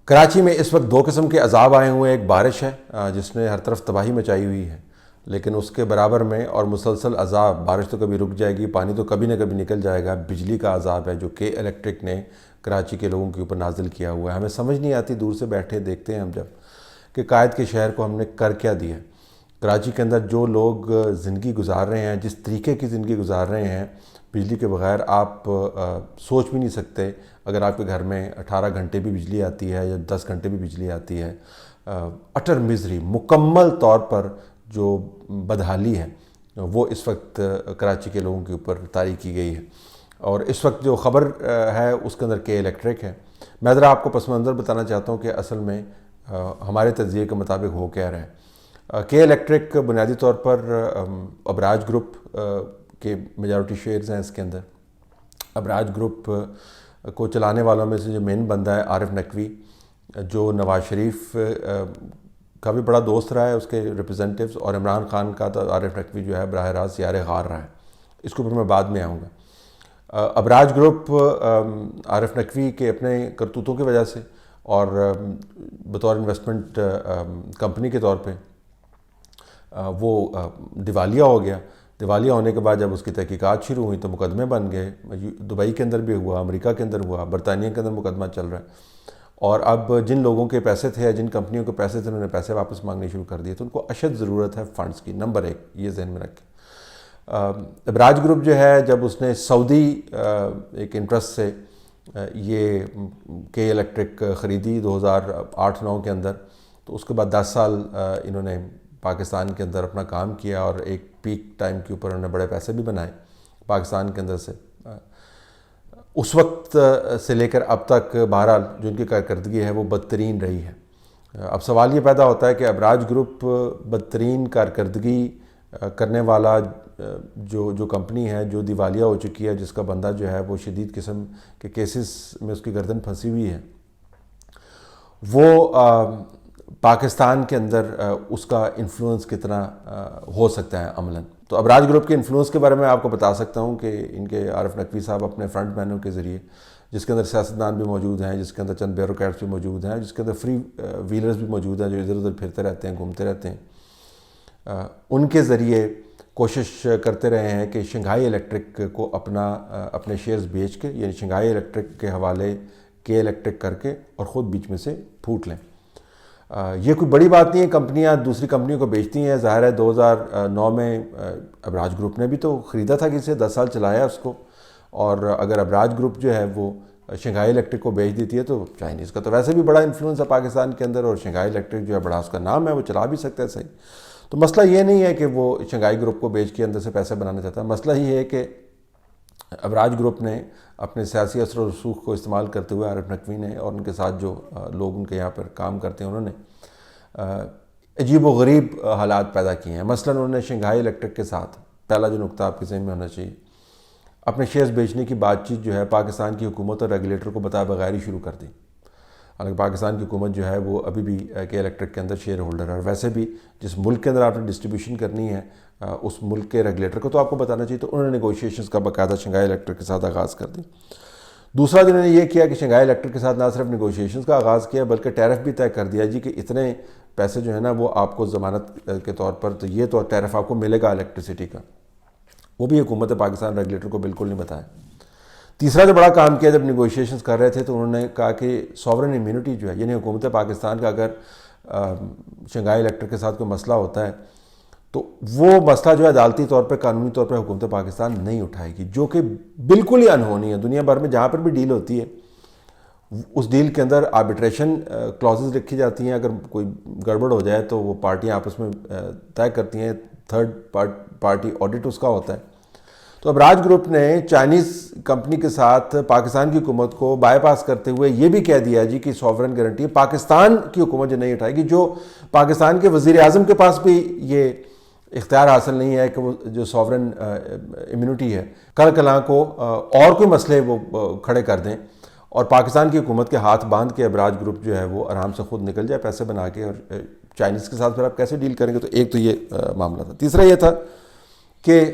کراچی میں اس وقت دو قسم کے عذاب آئے ہوئے ہیں. ایک بارش ہے جس نے ہر طرف تباہی مچائی ہوئی ہے، لیکن اس کے برابر میں اور مسلسل عذاب، بارش تو کبھی رک جائے گی، پانی تو کبھی نہ کبھی نکل جائے گا، بجلی کا عذاب ہے جو کہ الیکٹرک نے کراچی کے لوگوں کے اوپر نازل کیا ہوا ہے. ہمیں سمجھ نہیں آتی، دور سے بیٹھے دیکھتے ہیں ہم جب کہ قائد کے شہر کو ہم نے کر کیا دیا. کراچی کے اندر جو لوگ زندگی گزار رہے ہیں، جس طریقے کی زندگی گزار رہے ہیں بجلی کے بغیر، آپ سوچ بھی نہیں سکتے. اگر آپ کے گھر میں 18 گھنٹے بھی بجلی آتی ہے یا 10 گھنٹے بھی بجلی آتی ہے، اٹر مزری، مکمل طور پر جو بدحالی ہے وہ اس وقت کراچی کے لوگوں کے اوپر طاری کی گئی ہے. اور اس وقت جو خبر ہے اس کے اندر کے الیکٹرک ہے. میں ذرا آپ کو پس منظر بتانا چاہتا ہوں کہ اصل میں ہمارے تجزیے کے مطابق ہو کیا رہا ہے. کے الیکٹرک بنیادی طور پر ابراج گروپ کے میجارٹی شیئرز ہیں اس کے اندر. ابراج گروپ کو چلانے والوں میں سے جو مین بندہ ہے عارف نقوی، جو نواز شریف کا بھی بڑا دوست رہا ہے، اس کے ریپرزینٹیوز، اور عمران خان کا تو عارف نقوی جو ہے براہ راست یار غار رہا ہے. اس کے اوپر میں بعد میں آؤں گا. ابراج گروپ عارف نقوی کے اپنے کرتوتوں کی وجہ سے اور بطور انویسٹمنٹ کمپنی کے طور پہ وہ دیوالیہ ہو گیا. دیوالیہ ہونے کے بعد جب اس کی تحقیقات شروع ہوئی تو مقدمے بن گئے. دبئی کے اندر بھی ہوا، امریکہ کے اندر ہوا، برطانیہ کے اندر مقدمہ چل رہا ہے. اور اب جن لوگوں کے پیسے تھے، جن کمپنیوں کے پیسے تھے، انہوں نے پیسے واپس مانگنے شروع کر دیے. تو ان کو اشد ضرورت ہے فنڈز کی. نمبر ایک یہ ذہن میں رکھیں. ابراج گروپ جو ہے، جب اس نے سعودی ایک انٹرسٹ سے یہ کے الیکٹرک خریدی 2008-9 کے اندر، تو اس کے بعد 10 سال انہوں نے پاکستان کے اندر اپنا کام کیا اور ایک پیک ٹائم کے اوپر انہوں نے بڑے پیسے بھی بنائے پاکستان کے اندر سے. اس وقت سے لے کر اب تک بہرحال جو ان کی کارکردگی ہے وہ بدترین رہی ہے. اب سوال یہ پیدا ہوتا ہے کہ ابراج گروپ بدترین کارکردگی کرنے والا جو کمپنی ہے، جو دیوالیہ ہو چکی ہے، جس کا بندہ جو ہے وہ شدید قسم کے کیسز میں اس کی گردن پھنسی ہوئی ہے، وہ پاکستان کے اندر اس کا انفلوئنس کتنا ہو سکتا ہے عملاً. تو ابراج گروپ کے انفلوئنس کے بارے میں آپ کو بتا سکتا ہوں کہ ان کے عارف نقوی صاحب اپنے فرنٹ مینوں کے ذریعے، جس کے اندر سیاستدان بھی موجود ہیں، جس کے اندر چند بیوروکریٹس بھی موجود ہیں، جس کے اندر فری ویلرز بھی موجود ہیں جو ادھر ادھر پھرتے رہتے ہیں، گھومتے رہتے ہیں، ان کے ذریعے کوشش کرتے رہے ہیں کہ شنگھائی الیکٹرک کو اپنے شیئرز بیچ کے، یعنی شنگھائی الیکٹرک کے حوالے کے الیکٹرک کر کے اور خود بیچ میں سے پھوٹ لیں. یہ کوئی بڑی بات نہیں ہے. کمپنیاں دوسری کمپنیوں کو بیچتی ہیں. ظاہر ہے 2009 میں ابراج گروپ نے بھی تو خریدا تھا کسی سے، 10 سال چلایا اس کو. اور اگر ابراج گروپ جو ہے وہ شنگھائی الیکٹرک کو بیچ دیتی ہے تو چائنیز کا تو ویسے بھی بڑا انفلوئنس ہے پاکستان کے اندر، اور شنگھائی الیکٹرک جو ہے بڑا اس کا نام ہے، وہ چلا بھی سکتا ہے صحیح. تو مسئلہ یہ نہیں ہے کہ وہ شنگھائی گروپ کو بیچ کے اندر سے پیسے بنانا چاہتا ہے. مسئلہ یہ ہے کہ ابراج گروپ نے اپنے سیاسی اثر و رسوخ کو استعمال کرتے ہوئے عارف نقوی نے اور ان کے ساتھ جو لوگ ان کے یہاں پر کام کرتے ہیں، انہوں نے عجیب و غریب حالات پیدا کیے ہیں. مثلا انہوں نے شنگھائی الیکٹرک کے ساتھ، پہلا جو نقطہ آپ کے ذہن میں ہونا چاہیے، اپنے شیئرز بیچنے کی بات چیت جو ہے پاکستان کی حکومت اور ریگولیٹر کو بتا بغیر ہی شروع کر دی. حالانکہ پاکستان کی حکومت جو ہے وہ ابھی بھی کے الیکٹرک کے اندر شیئر ہولڈر ہے، اور ویسے بھی جس ملک کے اندر آپ نے ڈسٹریبیوشن کرنی ہے اس ملک کے ریگولیٹر کو تو آپ کو بتانا چاہیے. تو انہوں نے نیگوشیشنز کا باقاعدہ شنگھائی الیکٹرک کے ساتھ آغاز کر دی. دوسرا جنہوں نے یہ کیا کہ شنگھائی الیکٹرک کے ساتھ نہ صرف نیگوشیشنز کا آغاز کیا بلکہ ٹیرف بھی طے کر دیا جی کہ اتنے پیسے جو ہے نا وہ آپ کو ضمانت کے طور پر، تو یہ تو ٹیرف آپ کو ملے گا الیکٹریسٹی کا، وہ بھی حکومت پاکستان ریگولیٹر کو بالکل نہیں بتایا. تیسرا جو بڑا کام کیا جب نیگوشیشنز کر رہے تھے تو انہوں نے کہا کہ سوورن امیونٹی جو ہے، یعنی حکومت پاکستان کا اگر شنگھائی الیکٹرک کے ساتھ کوئی مسئلہ ہوتا ہے تو وہ مسئلہ جو ہے عدالتی طور پہ، قانونی طور پہ حکومت پاکستان نہیں اٹھائے گی، جو کہ بالکل ہی انہونی ہے. دنیا بھر میں جہاں پر بھی ڈیل ہوتی ہے اس ڈیل کے اندر آربیٹریشن کلازز رکھی جاتی ہیں. اگر کوئی گڑبڑ ہو جائے تو وہ پارٹیاں آپس میں طے کرتی ہیں، تھرڈ پارٹی آڈٹ اس کا ہوتا ہے. تو ابراج گروپ نے چائنیز کمپنی کے ساتھ پاکستان کی حکومت کو بائی پاس کرتے ہوئے یہ بھی کہہ دیا جی کہ سوورن گارنٹی پاکستان کی حکومت جو نہیں اٹھائے گی، جو پاکستان کے وزیر اعظم کے پاس بھی یہ اختیار حاصل نہیں ہے کہ وہ جو سوورن امیونٹی ہے کل کلاں کو اور کوئی مسئلے وہ کھڑے کر دیں اور پاکستان کی حکومت کے ہاتھ باندھ کے ابراج گروپ جو ہے وہ آرام سے خود نکل جائے پیسے بنا کے. اور چائنیز کے ساتھ پھر آپ کیسے ڈیل کریں گے؟ تو ایک تو یہ معاملہ تھا. تیسرا یہ تھا کہ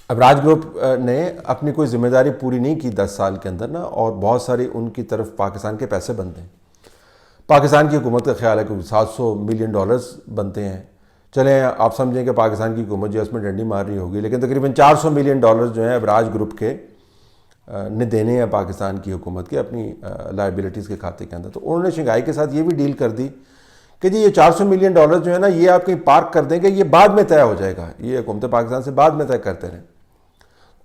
ابراج گروپ نے اپنی کوئی ذمہ داری پوری نہیں کی 10 سال کے اندر نا، اور بہت ساری ان کی طرف پاکستان کے پیسے بنتے ہیں. پاکستان کی حکومت کا خیال ہے کہ $700 ملین بنتے ہیں. چلیں آپ سمجھیں کہ پاکستان کی حکومت جو ہے اس میں ڈنڈی مار رہی ہوگی، لیکن تقریباً $400 ملین جو ہیں ابراج گروپ کے نے دینے ہیں پاکستان کی حکومت کے اپنی لائبلٹیز کے کھاتے کے اندر. تو انہوں نے شنگھائی کے ساتھ یہ بھی ڈیل کر دی کہ جی یہ $400 ملین جو ہے نا یہ آپ کہیں پارک کر دیں گے، یہ بعد میں طے ہو جائے گا، یہ حکومت پاکستان سے بعد میں طے کرتے رہیں.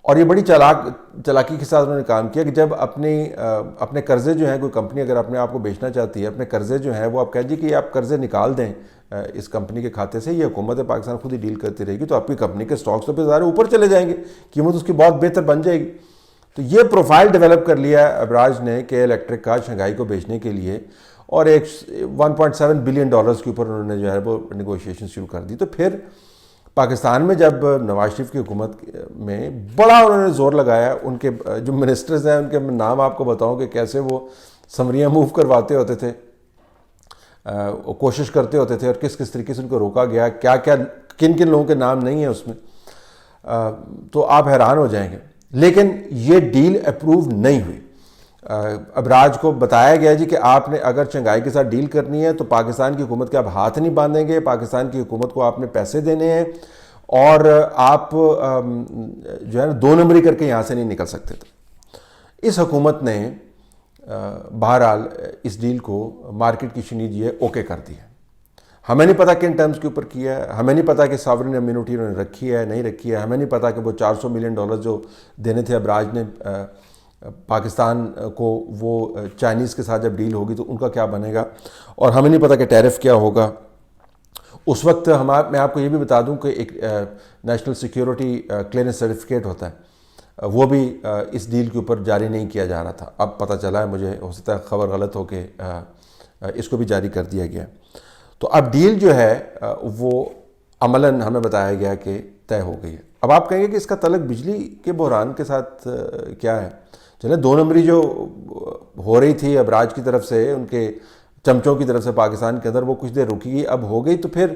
اور یہ بڑی چالاکی کے ساتھ انہوں نے کام کیا کہ جب اپنے قرضے جو ہیں، کوئی کمپنی اگر اپنے آپ کو بیچنا چاہتی ہے، اپنے قرضے جو ہیں وہ آپ کہہ جی کہ آپ قرضے نکال دیں اس کمپنی کے کھاتے سے، یہ حکومت پاکستان خود ہی ڈیل کرتی رہے گی، تو آپ کی کمپنی کے سٹاکس تو پہ ظاہر اوپر چلے جائیں گے، قیمت اس کی بہت بہتر بن جائے گی. تو یہ پروفائل ڈیولپ کر لیا ہے ابراج نے کے الیکٹرک کا شنگھائی کو بیچنے کے لیے، اور ایک $1.7 بلین کے اوپر انہوں نے جو ہے وہ نیگوشیشن شروع کر دی. تو پھر پاکستان میں جب نواز شریف کی حکومت میں بڑا انہوں نے زور لگایا، ان کے جو منسٹرز ہیں ان کے نام آپ کو بتاؤں کہ کیسے وہ سمریاں موو کرواتے ہوتے تھے، کوشش کرتے ہوتے تھے، اور کس کس طریقے سے ان کو روکا گیا، کیا کیا کن کن لوگوں کے نام نہیں ہیں اس میں، تو آپ حیران ہو جائیں گے. لیکن یہ ڈیل اپروو نہیں ہوئی. ابراج کو بتایا گیا جی کہ آپ نے اگر شنگھائی کے ساتھ ڈیل کرنی ہے تو پاکستان کی حکومت کے آپ ہاتھ نہیں باندھیں گے، پاکستان کی حکومت کو آپ نے پیسے دینے ہیں، اور آپ جو ہے نا 2 نمبری کر کے یہاں سے نہیں نکل سکتے تھے. اس حکومت نے بہرحال اس ڈیل کو مارکیٹ کی شنید یہ اوکے کر دی ہے. ہمیں نہیں پتا کن ٹرمز کے اوپر کیا ہے، ہمیں نہیں پتا کہ ساورن امیونٹی انہوں نے رکھی ہے نہیں رکھی ہے، ہمیں نہیں پتا کہ وہ $400 ملین جو دینے تھے ابراج نے پاکستان کو، وہ چائنیز کے ساتھ جب ڈیل ہوگی تو ان کا کیا بنے گا، اور ہمیں نہیں پتا کہ ٹیرف کیا ہوگا. اس وقت میں آپ کو یہ بھی بتا دوں کہ ایک نیشنل سیکیورٹی کلیئرنس سرٹیفکیٹ ہوتا ہے، وہ بھی اس ڈیل کے اوپر جاری نہیں کیا جا رہا تھا. اب پتہ چلا ہے مجھے، ہو سکتا ہے خبر غلط ہو کے اس کو بھی جاری کر دیا گیا. تو اب ڈیل جو ہے وہ عملاً ہمیں بتایا گیا کہ طے ہو گئی ہے. اب آپ کہیں گے کہ اس کا تعلق بجلی کے بحران کے ساتھ کیا ہے؟ چلیں 2 نمبری جو ہو رہی تھی ابراج کی طرف سے، ان کے چمچوں کی طرف سے پاکستان کے اندر، وہ کچھ دیر رکی گئی، اب ہو گئی. تو پھر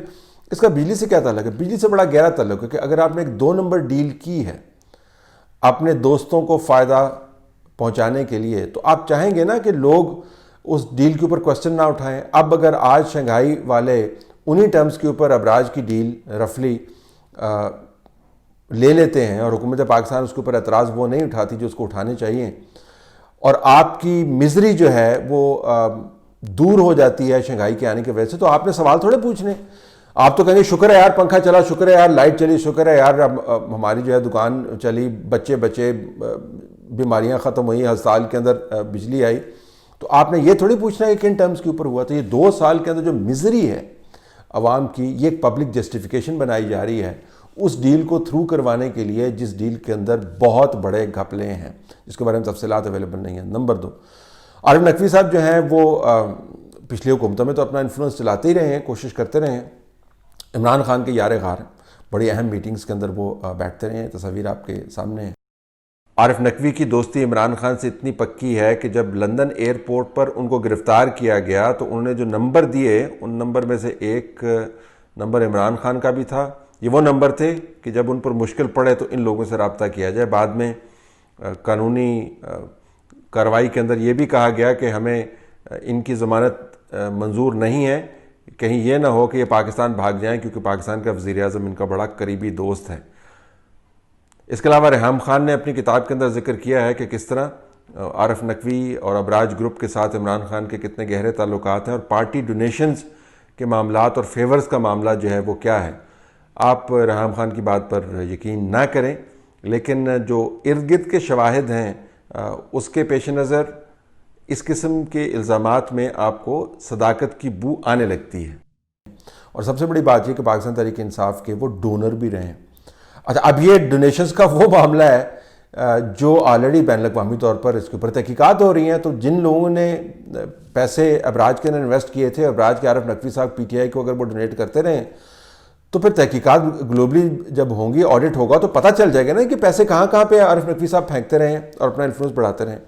اس کا بجلی سے کیا تعلق ہے؟ بجلی سے بڑا گہرا تعلق ہے کہ اگر آپ نے ایک 2 نمبر ڈیل کی ہے اپنے دوستوں کو فائدہ پہنچانے کے لیے، تو آپ چاہیں گے نا کہ لوگ اس ڈیل کے اوپر کوسچن نہ اٹھائیں. اب اگر آج شنگھائی والے انہی ٹرمز کے اوپر ابراج کی ڈیل رفلی لے لیتے ہیں اور حکومت پاکستان اس کے اوپر اعتراض وہ نہیں اٹھاتی جو اس کو اٹھانے چاہیے، اور آپ کی مزری جو ہے وہ دور ہو جاتی ہے شنگھائی کے آنے کی وجہ سے، تو آپ نے سوال تھوڑے پوچھنے. آپ تو کہیں گے شکر ہے یار پنکھا چلا، شکر ہے یار لائٹ چلی، شکر ہے یار ہماری جو ہے دکان چلی، بچے بچے، بیماریاں ختم ہوئی، ہسپتال کے اندر بجلی آئی. تو آپ نے یہ تھوڑی پوچھنا ہے کہ کن ٹرمز کے اوپر ہوا. تو یہ 2 سال کے اندر جو مزری ہے عوام کی، یہ ایک پبلک جسٹیفیکیشن بنائی جا رہی ہے اس ڈیل کو تھرو کروانے کے لیے، جس ڈیل کے اندر بہت بڑے گھپلے ہیں جس کے بارے میں تفصیلات اویلیبل نہیں ہیں. نمبر 2، عارف نقوی صاحب جو ہیں وہ پچھلی حکومتوں میں تو اپنا انفلوئنس چلاتے ہی رہے ہیں، کوشش کرتے رہے ہیں. عمران خان کے یار غار ہیں، بڑی اہم میٹنگز کے اندر وہ بیٹھتے رہے ہیں، تصاویر آپ کے سامنے ہیں. عارف نقوی کی دوستی عمران خان سے اتنی پکی ہے کہ جب لندن ایئرپورٹ پر ان کو گرفتار کیا گیا تو انہوں نے جو نمبر دیے، ان نمبر میں سے ایک نمبر عمران خان کا بھی تھا. یہ وہ نمبر تھے کہ جب ان پر مشکل پڑے تو ان لوگوں سے رابطہ کیا جائے. بعد میں قانونی کارروائی کے اندر یہ بھی کہا گیا کہ ہمیں ان کی ضمانت منظور نہیں ہے، کہیں یہ نہ ہو کہ یہ پاکستان بھاگ جائیں، کیونکہ پاکستان کا وزیر اعظم ان کا بڑا قریبی دوست ہے. اس کے علاوہ ریحام خان نے اپنی کتاب کے اندر ذکر کیا ہے کہ کس طرح عارف نقوی اور ابراج گروپ کے ساتھ عمران خان کے کتنے گہرے تعلقات ہیں، اور پارٹی ڈونیشنز کے معاملات اور فیورز کا معاملہ جو ہے وہ کیا ہے. آپ ریحام خان کی بات پر یقین نہ کریں، لیکن جو ارد گرد کے شواہد ہیں اس کے پیش نظر اس قسم کے الزامات میں آپ کو صداقت کی بو آنے لگتی ہے. اور سب سے بڑی بات یہ کہ پاکستان تحریک انصاف کے وہ ڈونر بھی رہے ہیں. اچھا، اب یہ ڈونیشنز کا وہ معاملہ ہے جو آلریڈی بین الاقوامی طور پر اس کے اوپر تحقیقات ہو رہی ہیں. تو جن لوگوں نے پیسے ابراج کے اندر انویسٹ کیے تھے، ابراج کے عارف نقوی صاحب پی ٹی آئی کو اگر وہ ڈونیٹ کرتے رہیں، تو پھر تحقیقات گلوبلی جب ہوں گی، آڈٹ ہوگا تو پتہ چل جائے گا نا کہ پیسے کہاں کہاں پہ عارف نقوی صاحب پھینکتے رہیں اور اپنا انفلوئنس بڑھاتے رہیں.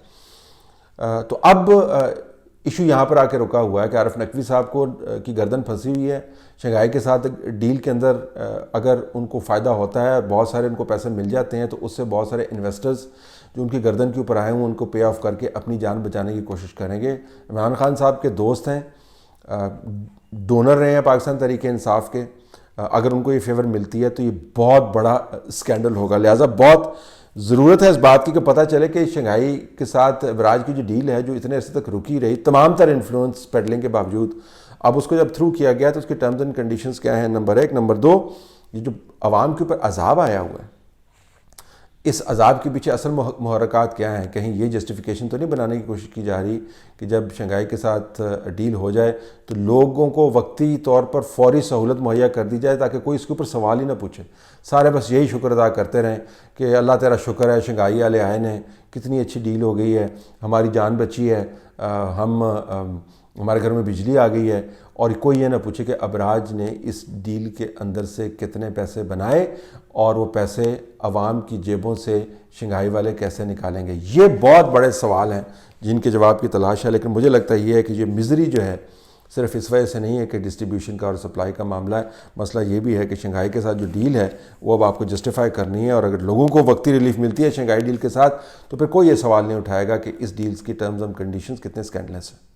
تو اب ایشو یہاں پر آ کے رکا ہوا ہے کہ عارف نقوی صاحب کو کی گردن پھنسی ہوئی ہے شنگھائی کے ساتھ ڈیل کے اندر. اگر ان کو فائدہ ہوتا ہے، بہت سارے ان کو پیسے مل جاتے ہیں، تو اس سے بہت سارے انویسٹرز جو ان کی گردن کے اوپر آئے ہوں ان کو پے آف کر کے اپنی جان بچانے کی کوشش کریں گے. عمران خان صاحب کے دوست ہیں، ڈونر رہے ہیں پاکستان تحریک انصاف کے، اگر ان کو یہ فیور ملتی ہے تو یہ بہت بڑا اسکینڈل ہوگا. لہٰذا بہت ضرورت ہے اس بات کی کہ پتہ چلے کہ شنگھائی کے ساتھ ابراج کی جو ڈیل ہے جو اتنے عرصے تک رکی رہی تمام تر انفلوئنس پیڈلنگ کے باوجود، اب اس کو جب تھرو کیا گیا تو اس کے ٹرمز اینڈ کنڈیشنز کیا ہیں، نمبر 1. نمبر 2، یہ جو عوام کے اوپر عذاب آیا ہوا ہے، اس عذاب کے پیچھے اصل محرکات کیا ہیں؟ کہیں یہ جسٹیفیکیشن تو نہیں بنانے کی کوشش کی جا رہی کہ جب شنگھائی کے ساتھ ڈیل ہو جائے تو لوگوں کو وقتی طور پر فوری سہولت مہیا کر دی جائے تاکہ کوئی اس کے اوپر سوال ہی نہ پوچھے، سارے بس یہی شکر ادا کرتے رہیں کہ اللہ تیرا شکر ہے، شنگھائی والے آئے ہیں، کتنی اچھی ڈیل ہو گئی ہے، ہماری جان بچی ہے، ہمارے گھر میں بجلی آ گئی ہے، اور کوئی یہ نہ پوچھے کہ ابراج نے اس ڈیل کے اندر سے کتنے پیسے بنائے اور وہ پیسے عوام کی جیبوں سے شنگھائی والے کیسے نکالیں گے. یہ بہت بڑے سوال ہیں جن کے جواب کی تلاش ہے. لیکن مجھے لگتا یہ ہے کہ یہ مزری جو ہے صرف اس وجہ سے نہیں ہے کہ ڈسٹریبیوشن کا اور سپلائی کا معاملہ ہے، مسئلہ یہ بھی ہے کہ شنگھائی کے ساتھ جو ڈیل ہے وہ اب آپ کو جسٹیفائی کرنی ہے، اور اگر لوگوں کو وقتی ریلیف ملتی ہے شنگھائی ڈیل کے ساتھ تو پھر کوئی یہ سوال نہیں اٹھائے گا کہ اس ڈیلز کی ٹرمز اینڈ کنڈیشنز کتنے اسکینڈلس ہیں.